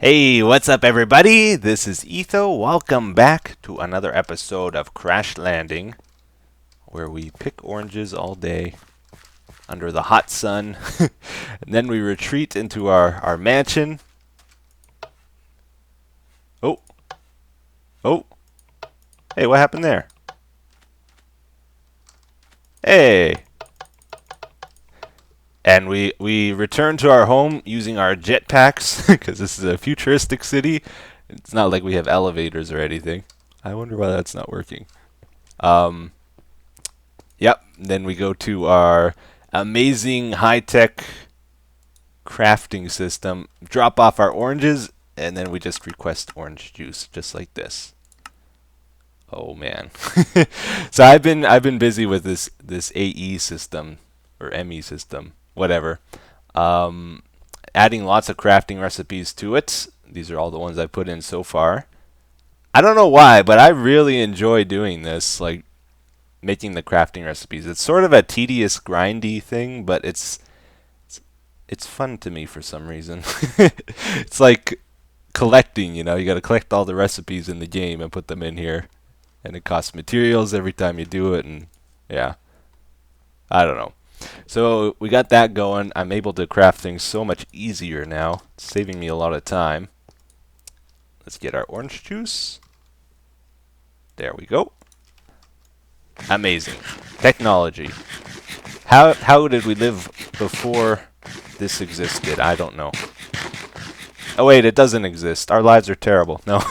Hey, what's up everybody? This is Etho. Welcome back to another episode of Crash Landing, where we pick oranges all day under the hot sun. And then we retreat into our mansion. Oh, oh, hey, what happened there? Hey! And we return to our home using our jetpacks, because this is a futuristic city. It's not like we have elevators or anything. I wonder why that's not working. Um, yep, then we go to our amazing high-tech crafting system, drop off our oranges, and then we just request orange juice, just like this. Oh man. So I've been busy with this AE system or ME system, whatever. Um, Adding lots of crafting recipes to it. These are all the ones I put in so far. I don't know why, but I really enjoy doing this, like making the crafting recipes. It's sort of a tedious, grindy thing, but it's fun to me for some reason. It's like collecting, you know. You got to collect all the recipes in the game and put them in here, and it costs materials every time you do it, and yeah, I don't know. So we got that going. I'm able to craft things so much easier now, it's saving me a lot of time. Let's get our orange juice. There we go. Amazing. Technology. How did we live before this existed? I don't know. Oh wait, it doesn't exist. Our lives are terrible. No.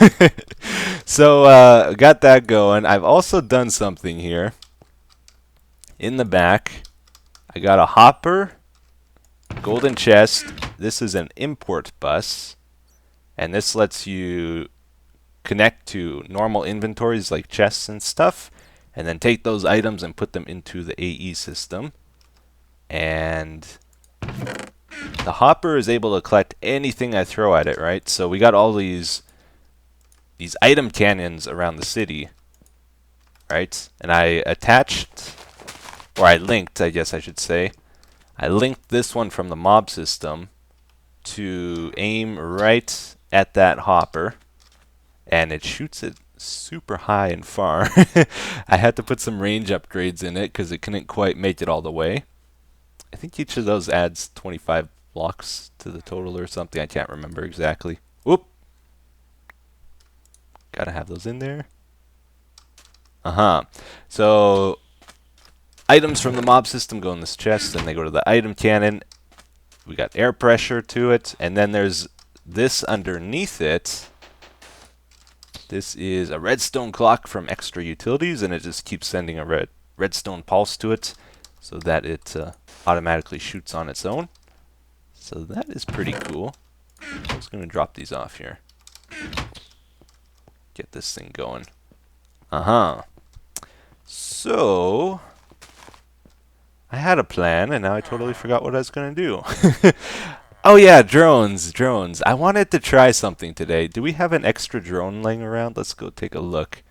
So got that going. I've also done something here. In the back, I got a hopper, golden chest. This is an import bus, and this lets you connect to normal inventories like chests and stuff, and then take those items and put them into the AE system. And the hopper is able to collect anything I throw at it, right? So we got all these item cannons around the city, right? And I attached, or I linked, I guess I should say, I linked this one from the mob system to aim right at that hopper, and it shoots it super high and far. I had to put some range upgrades in it because it couldn't quite make it all the way. I think each of those adds 25 blocks to the total or something. I can't remember exactly. Whoop! Gotta have those in there. So items from the mob system go in this chest, and they go to the item cannon. We got air pressure to it, and then there's this underneath it. This is a redstone clock from extra utilities, and it just keeps sending a redstone pulse to it so that it automatically shoots on its own. So that is pretty cool. I'm just going to drop these off here. Get this thing going. So I had a plan, and now I totally forgot what I was going to do. Oh yeah, drones. I wanted to try something today. Do we have an extra drone laying around? Let's go take a look.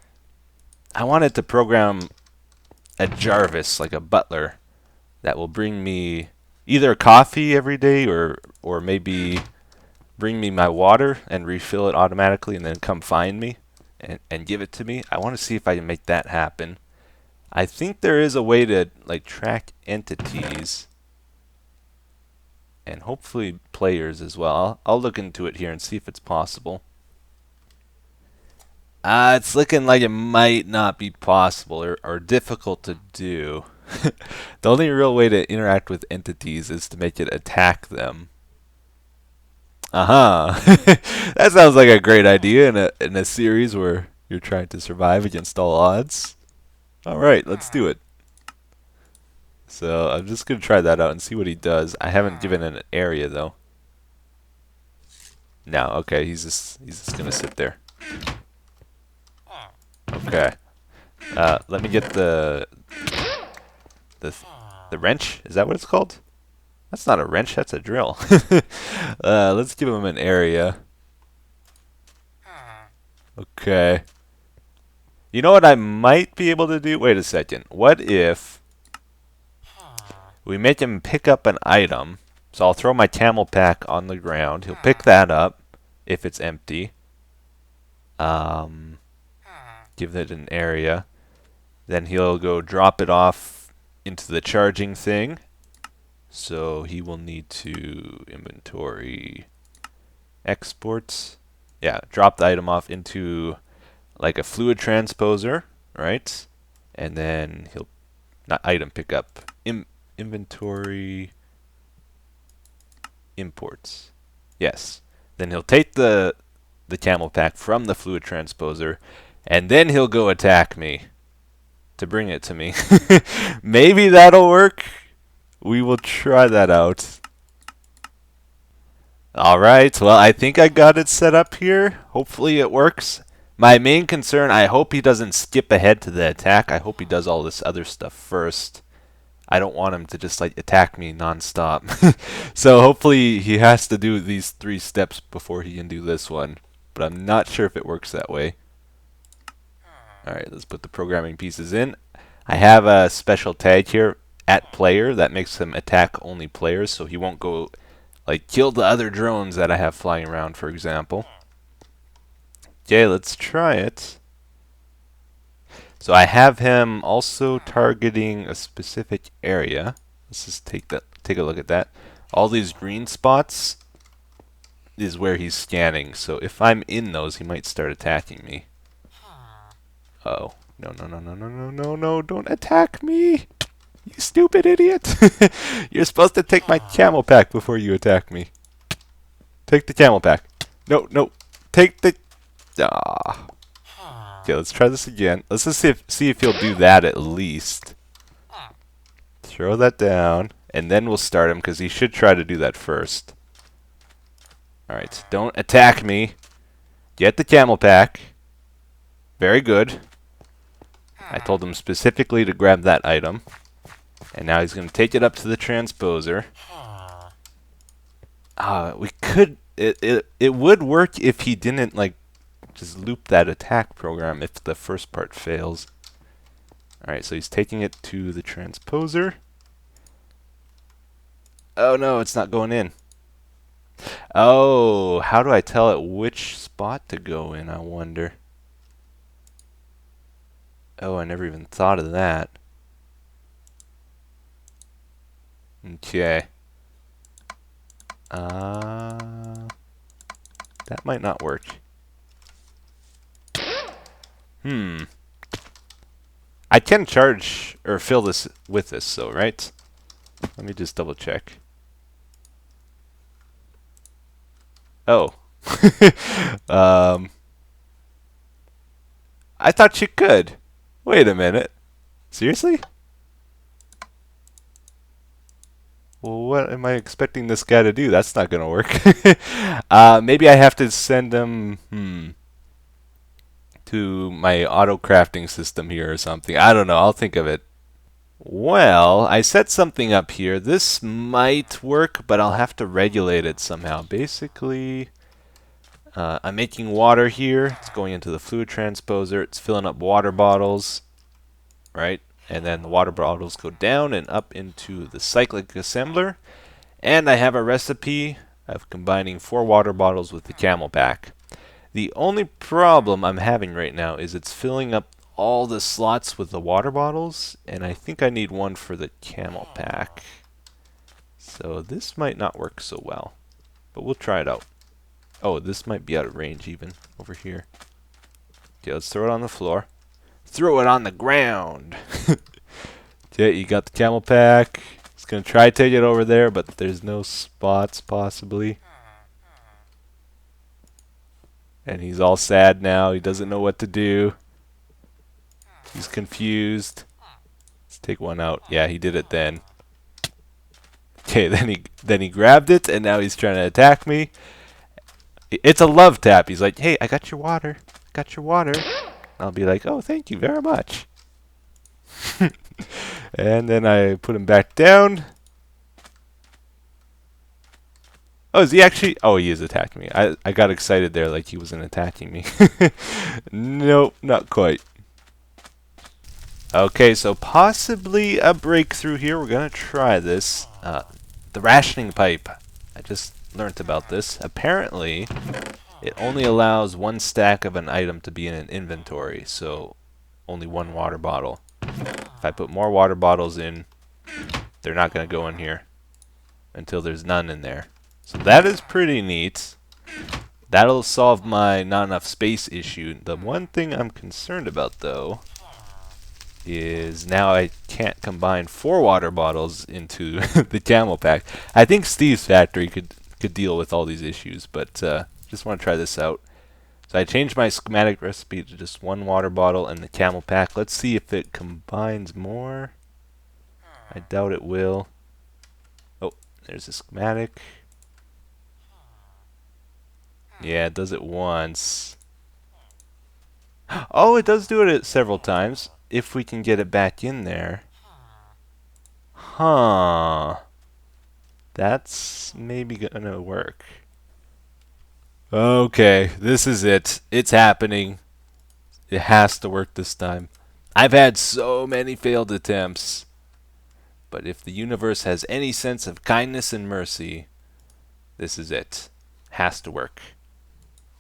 I wanted to program a Jarvis, like a Butler, that will bring me either coffee every day or maybe bring me my water and refill it automatically and then come find me and give it to me. I want to see if I can make that happen. I think there is a way to like track entities and hopefully players as well. I'll look into it here and see if it's possible. It's looking like it might not be possible or difficult to do. The only real way to interact with entities is to make it attack them. That sounds like a great idea in a series where you're trying to survive against all odds. Alright, let's do it. So I'm just going to try that out and see what he does. I haven't given it an area though. No, okay, he's just going to sit there. Okay. Let me get the wrench. Is that what it's called? That's not a wrench, that's a drill. Let's give him an area. Okay. You know what I might be able to do? Wait a second. What if we make him pick up an item? So I'll throw my camel pack on the ground. He'll pick that up. if it's empty. Give it an area. Then he'll go drop it off into the charging thing. So he will need to inventory exports. Yeah, drop the item off into like a fluid transposer, right? And then he'll not item pickup, inventory imports. Yes. Then he'll take the camel pack from the fluid transposer, and then he'll go attack me to bring it to me. Maybe that'll work. We will try that out. Alright, well, I think I got it set up here. Hopefully it works. My main concern, I hope he doesn't skip ahead to the attack. I hope he does all this other stuff first. I don't want him to just like attack me non-stop. So hopefully he has to do these 3 steps before he can do this one. But I'm not sure if it works that way. Alright, let's put the programming pieces in. I have a special tag here, @player, that makes him attack only players, so he won't go like kill the other drones that I have flying around, for example. Okay, let's try it. So I have him also targeting a specific area. Let's just take a look at that. All these green spots is where he's scanning. So if I'm in those, he might start attacking me. Oh, no, no, no, no, no, no, no, no, don't attack me. You stupid idiot. You're supposed to take my camel pack before you attack me. Take the camel pack. No, no. Take the... Ah. Okay, let's try this again. Let's just see if he'll do that at least. Throw that down, and then we'll start him, because he should try to do that first. Alright, don't attack me. Get the camel pack. Very good. I told him specifically to grab that item. And now he's going to take it up to the transposer. We could... It would work if he didn't, like, just loop that attack program if the first part fails. Alright, so he's taking it to the transposer. Oh no, it's not going in. Oh, how do I tell it which spot to go in, I wonder? Oh, I never even thought of that. Okay. That might not work. I can charge or fill this with this, though, right? Let me just double check. Oh. I thought you could. Wait a minute. Seriously? Well, what am I expecting this guy to do? That's not gonna work. Maybe I have to send him to my auto crafting system here or something. I don't know. I'll think of it. Well, I set something up here. This might work, but I'll have to regulate it somehow. Basically, I'm making water here. It's going into the fluid transposer. It's filling up water bottles, right? And then the water bottles go down and up into the cyclic assembler. And I have a recipe of combining 4 water bottles with the camel pack. The only problem I'm having right now is it's filling up all the slots with the water bottles, and I think I need one for the camel pack. So this might not work so well, but we'll try it out. Oh, this might be out of range even over here. Okay, let's throw it on the floor. Throw it on the ground. Okay, you got the camel pack. It's gonna try to take it over there, but there's no spots possibly. And he's all sad now. He doesn't know what to do. He's confused. Let's take one out. Yeah, he did it then. Okay, then he grabbed it, and now he's trying to attack me. It's a love tap. He's like, "Hey, I got your water. I got your water." I'll be like, "Oh, thank you very much." And then I put him back down. Oh, is he actually? Oh, he is attacking me. I got excited there like he wasn't attacking me. Nope, not quite. Okay, so possibly a breakthrough here. We're going to try this. The rationing pipe. I just learned about this. Apparently, it only allows one stack of an item to be in an inventory, so only one water bottle. If I put more water bottles in, they're not going to go in here until there's none in there. So that is pretty neat. That'll solve my not enough space issue. The one thing I'm concerned about, though, is now I can't combine 4 water bottles into the camel pack. I think Steve's factory could deal with all these issues, but just want to try this out. So I changed my schematic recipe to just 1 water bottle and the camel pack. Let's see if it combines more. I doubt it will. Oh, there's a schematic. Yeah, it does it once. Oh, it does do it several times. If we can get it back in there. Huh. That's maybe gonna work. Okay, this is it. It's happening. It has to work this time. I've had so many failed attempts. But if the universe has any sense of kindness and mercy, this is it. Has to work.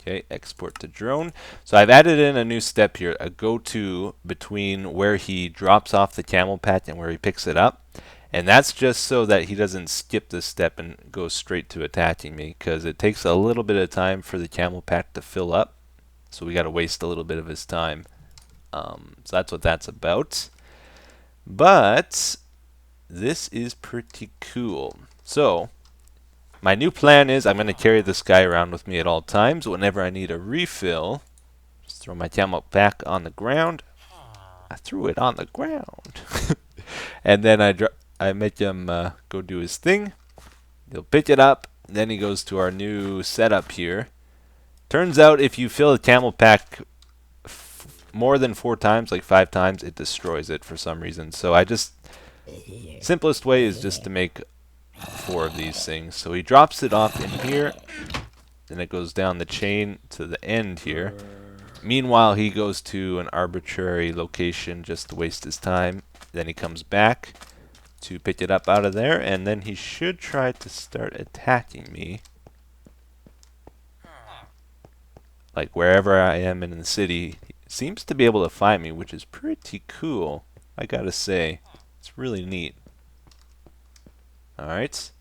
Okay, export to drone. So I've added in a new step here, a go-to between where he drops off the camel pack and where he picks it up. And that's just so that he doesn't skip this step and go straight to attacking me, because it takes a little bit of time for the camel pack to fill up. So we got to waste a little bit of his time. So that's what that's about. But this is pretty cool. So my new plan is I'm going to carry this guy around with me at all times. Whenever I need a refill, just throw my camel pack on the ground. I threw it on the ground. And then I make him go do his thing. He'll pick it up. Then he goes to our new setup here. Turns out if you fill a camel pack more than 4 times, like 5 times, it destroys it for some reason. So simplest way is just to make 4 of these things. So he drops it off in here, then it goes down the chain to the end here. Meanwhile, he goes to an arbitrary location just to waste his time. Then he comes back to pick it up out of there, and then he should try to start attacking me. Like wherever I am in the city, he seems to be able to find me, which is pretty cool, I gotta say. It's really neat. Alright.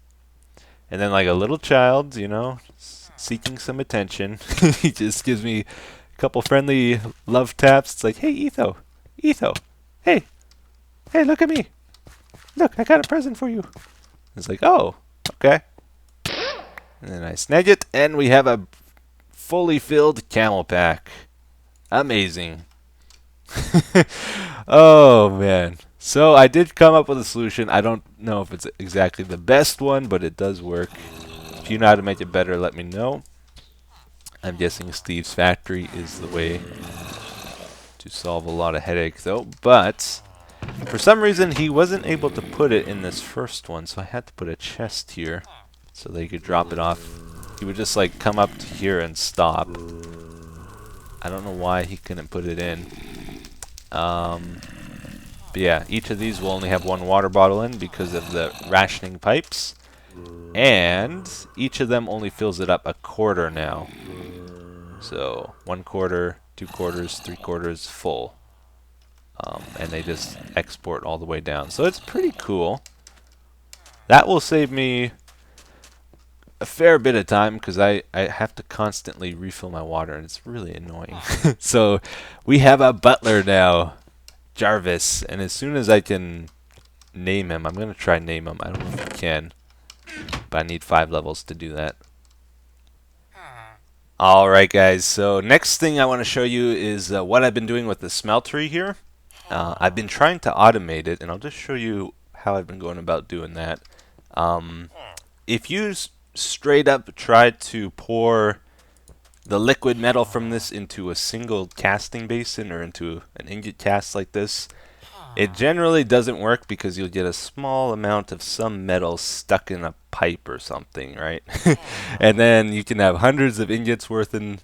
And then like a little child, you know, seeking some attention. He just gives me a couple friendly love taps. It's like, hey, Etho, hey, look at me. Look, I got a present for you. It's like, oh, okay. And then I snag it, and we have a fully filled camel pack. Amazing. Oh, man. So I did come up with a solution. I don't know if it's exactly the best one, but it does work. If you know how to make it better, let me know. I'm guessing Steve's factory is the way to solve a lot of headache, though. But for some reason, he wasn't able to put it in this first one, so I had to put a chest here so they could drop it off. He would just like come up to here and stop. I don't know why he couldn't put it in. But yeah, each of these will only have 1 water bottle in because of the rationing pipes. And each of them only fills it up a quarter now. So 1 quarter, 2 quarters, 3 quarters full. And they just export all the way down. So it's pretty cool. That will save me a fair bit of time because I have to constantly refill my water, and it's really annoying. So we have a butler now, Jarvis, and as soon as I can name him, I'm going to try name him. I don't know if I can, but I need 5 levels to do that. Alright guys, so next thing I want to show you is what I've been doing with the smeltery here. I've been trying to automate it, and I'll just show you how I've been going about doing that. If you straight up try to pour the liquid metal from this into a single casting basin or into an ingot cast like this, it generally doesn't work because you'll get a small amount of some metal stuck in a pipe or something, right? And then you can have hundreds of ingots worth in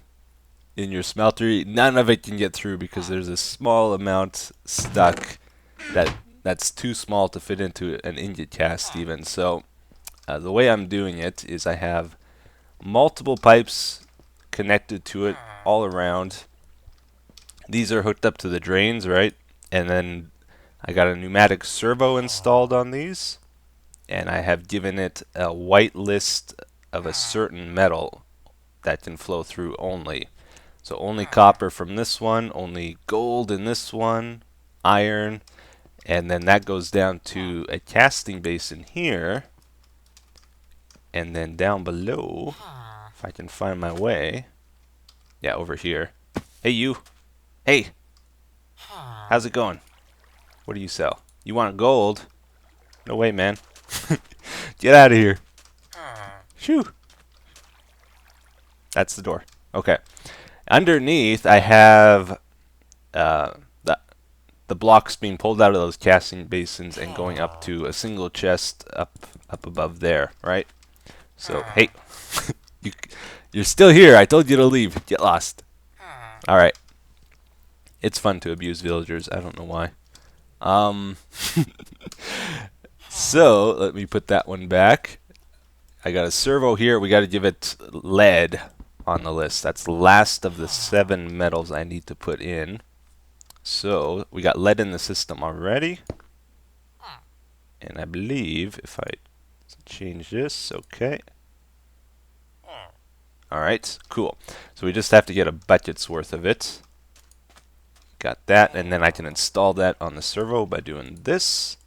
your smeltery. None of it can get through because there's a small amount stuck that's too small to fit into an ingot cast even. So the way I'm doing it is I have multiple pipes connected to it all around. These are hooked up to the drains, right? And then I got a pneumatic servo installed on these, and I have given it a white list of a certain metal that can flow through only. So only copper from this one, only gold in this one, iron, and then that goes down to a casting basin here. And then down below, if I can find my way, yeah, over here. Hey, you. Hey. How's it going? What do you sell? You want gold? No way, man. Get out of here. Shoo. That's the door. Okay. Underneath, I have the blocks being pulled out of those casting basins and going up to a single chest up above there, right? So, hey, you're still here. I told you to leave. Get lost. All right. It's fun to abuse villagers. I don't know why. So, let me put that one back. I got a servo here. We got to give it lead on the list. That's the last of the 7 metals I need to put in. So, we got lead in the system already. And I believe if I change this, okay. Alright, cool. So we just have to get a bucket's worth of it. Got that, and then I can install that on the servo by doing this.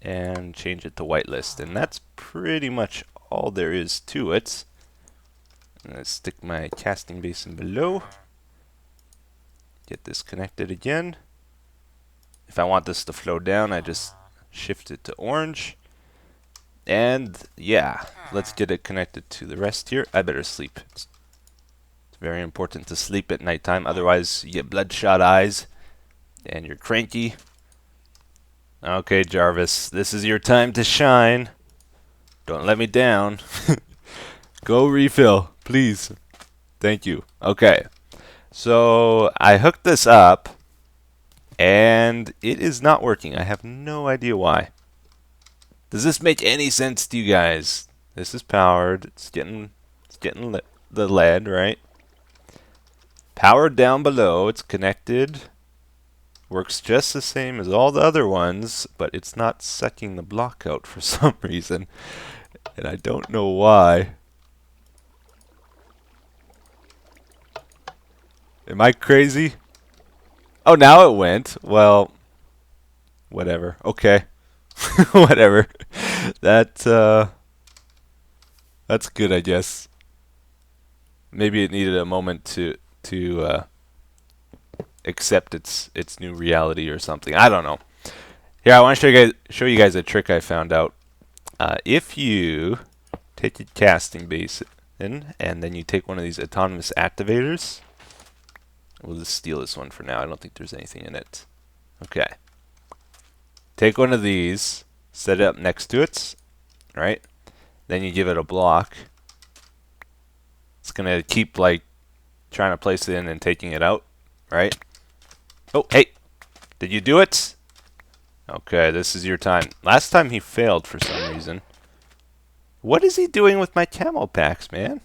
And change it to whitelist. And that's pretty much all there is to it. Let's stick my casting basin below. Get this connected again. If I want this to flow down, I just shift it to orange. And yeah, let's get it connected to the rest here. I better sleep. It's very important to sleep at nighttime, otherwise you get bloodshot eyes and you're cranky. Okay, Jarvis, this is your time to shine. Don't let me down. Go refill, please. Thank you. Okay, so I hooked this up and it is not working. I have no idea why. Does this make any sense to you guys? This is powered. It's getting the lead, right? Powered down below. It's connected. Works just the same as all the other ones, but it's not sucking the block out for some reason. And I don't know why. Am I crazy? Oh, now it went. Well, whatever. Okay. Whatever. That's good, I guess. Maybe it needed a moment to accept its new reality or something. I don't know. Here, I want to show you guys a trick I found out. If you take a casting basin and then you take one of these autonomous activators, we'll just steal this one for now. I don't think there's anything in it. Okay. Take one of these, set it up next to it, right? Then you give it a block. It's gonna keep like trying to place it in and taking it out, right? Oh, hey, did you do it? Okay, this is your time. Last time he failed for some reason. What is he doing with my camo packs, man?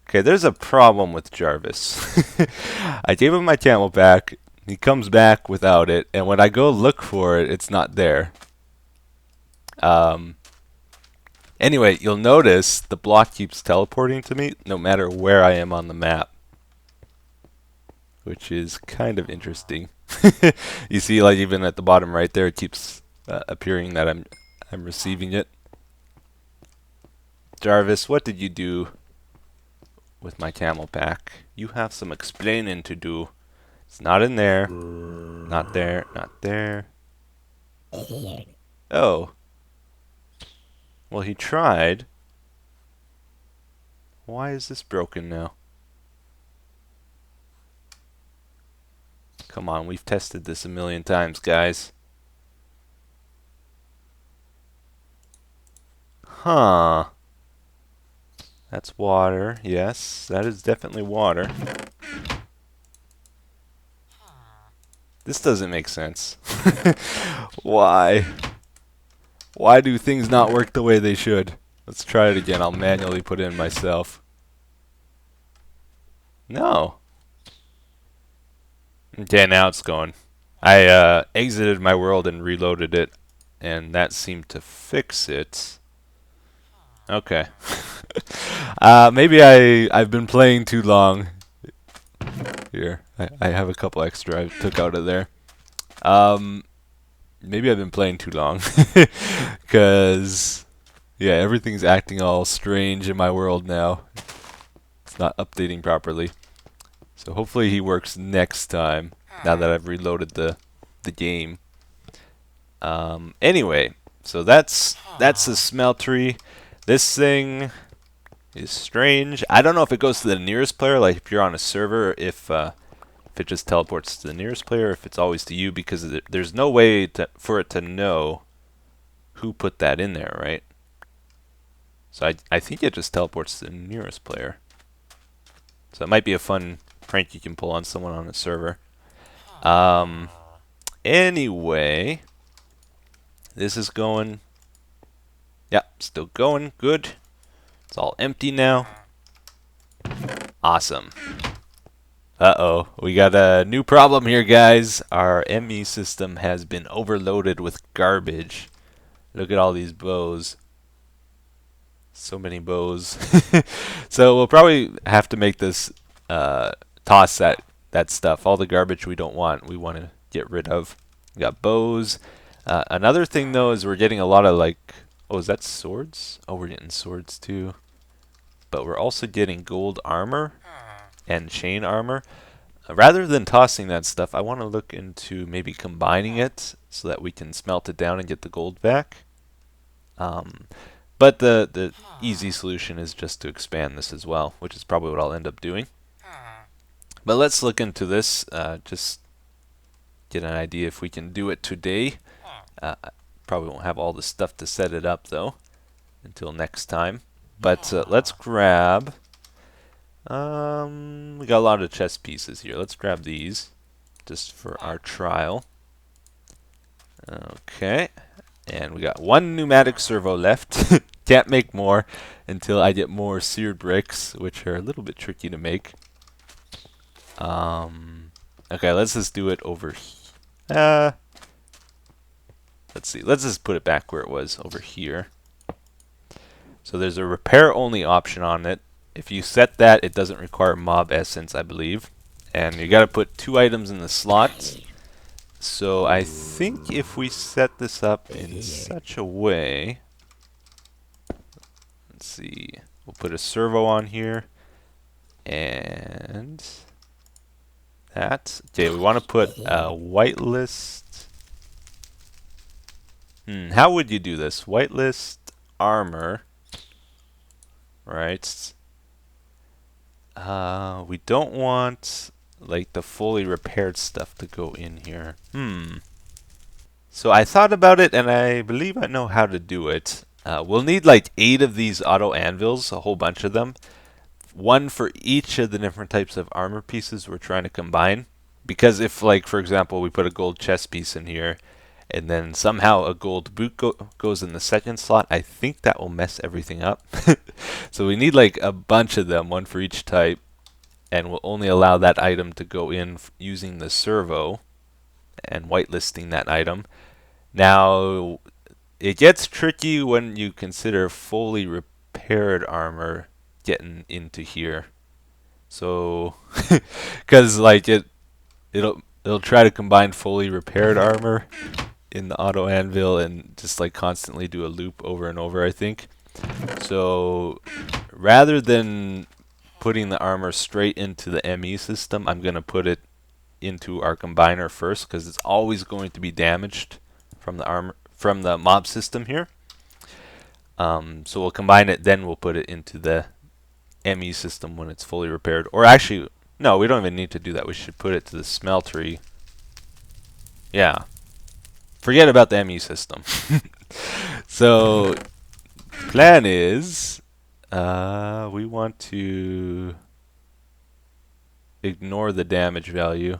Okay, there's a problem with Jarvis. I gave him my camo pack. He comes back without it, and when I go look for it, it's not there. Anyway, you'll notice the block keeps teleporting to me no matter where I am on the map, which is kind of interesting. You see, like even at the bottom right there, it keeps appearing that I'm receiving it. Jarvis, what did you do with my camel pack? You have some explaining to do. It's not in there. Not there. Not there. Oh. Well, he tried. Why is this broken now? Come on, we've tested this a million times, guys. Huh. That's water. Yes, that is definitely water. This doesn't make sense. Why? Why do things not work the way they should? Let's try it again. I'll manually put in myself. No. Okay, now it's going. I exited my world and reloaded it, and that seemed to fix it. Okay. Maybe I've been playing too long. Here, I have a couple extra I took out of there. Maybe I've been playing too long, because yeah, everything's acting all strange in my world now. It's not updating properly. So hopefully he works next time, now that I've reloaded the game. Anyway, so that's the smeltery. This thing is strange. I don't know if it goes to the nearest player, like if you're on a server, if it just teleports to the nearest player, if it's always to you, because there's no way for it to know who put that in there, right? So I think it just teleports to the nearest player. So it might be a fun prank you can pull on someone on a server. Anyway, this is going. Yep, still going. Good. It's all empty now. Awesome. Uh-oh, we got a new problem here, guys. Our ME system has been overloaded with garbage. Look at all these bows. So many bows. So we'll probably have to make this toss that stuff. All the garbage we don't want, we want to get rid of. We got bows. Another thing though is we're getting a lot of like, oh, is that swords? Oh, we're getting swords too. But we're also getting gold armor and chain armor. Rather than tossing that stuff, I want to look into maybe combining it so that we can smelt it down and get the gold back. But the easy solution is just to expand this as well, which is probably what I'll end up doing. But let's look into this, just get an idea if we can do it today. Probably won't have all the stuff to set it up though until next time. But let's grab. We got a lot of chess pieces here. Let's grab these just for our trial. Okay, and we got one pneumatic servo left. Can't make more until I get more seared bricks, which are a little bit tricky to make. Okay, let's just do it over here. Let's see. Let's just put it back where it was, over here. So there's a repair only option on it. If you set that, it doesn't require mob essence, I believe. And you got to put 2 items in the slot. So I think if we set this up in such a way, let's see, we'll put a servo on here, and that. Okay, we want to put a whitelist. How would you do this? Whitelist armor, right? We don't want like the fully repaired stuff to go in here. So I thought about it, and I believe I know how to do it. We'll need like 8 of these auto anvils, a whole bunch of them. 1 for each of the different types of armor pieces we're trying to combine. Because if, like, for example, we put a gold chest piece in here, and then somehow a gold boot goes in the second slot, I think that will mess everything up. So we need like a bunch of them, 1 for each type, and we'll only allow that item to go in using the servo and whitelisting that item. Now, it gets tricky when you consider fully repaired armor getting into here. So, because like it'll try to combine fully repaired armor in the auto anvil and just like constantly do a loop over and over, I think. So rather than putting the armor straight into the ME system, I'm going to put it into our combiner first, because it's always going to be damaged from the mob system here. So we'll combine it, then we'll put it into the ME system when it's fully repaired. Or actually, no, we don't even need to do that. We should put it to the smeltery. Yeah. Forget about the ME system. So, plan is, we want to ignore the damage value.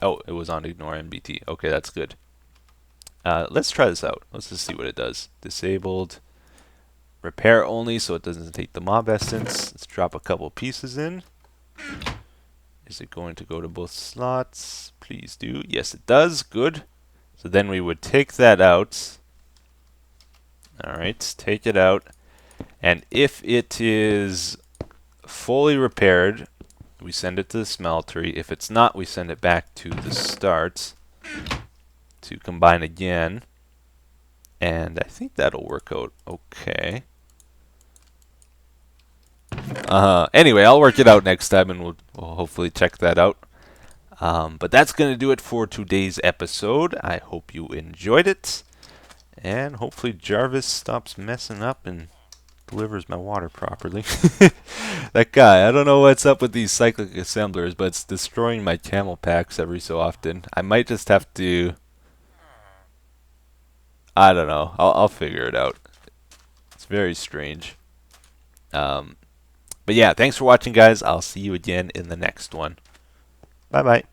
Oh, it was on ignore NBT. Okay, that's good. Let's try this out. Let's just see what it does. Disabled. Repair only, so it doesn't take the mob essence. Let's drop a couple pieces in. Is it going to go to both slots? Please do. Yes, it does. Good. So then we would take that out. Alright, take it out. And if it is fully repaired, we send it to the smeltery. If it's not, we send it back to the start to combine again. And I think that'll work out okay. Anyway, I'll work it out next time, and we'll hopefully check that out. But that's going to do it for today's episode. I hope you enjoyed it. And hopefully Jarvis stops messing up and delivers my water properly. That guy, I don't know what's up with these cyclic assemblers, but it's destroying my camel packs every so often. I might just have to... I don't know. I'll figure it out. It's very strange. But yeah, thanks for watching, guys. I'll see you again in the next one. Bye-bye.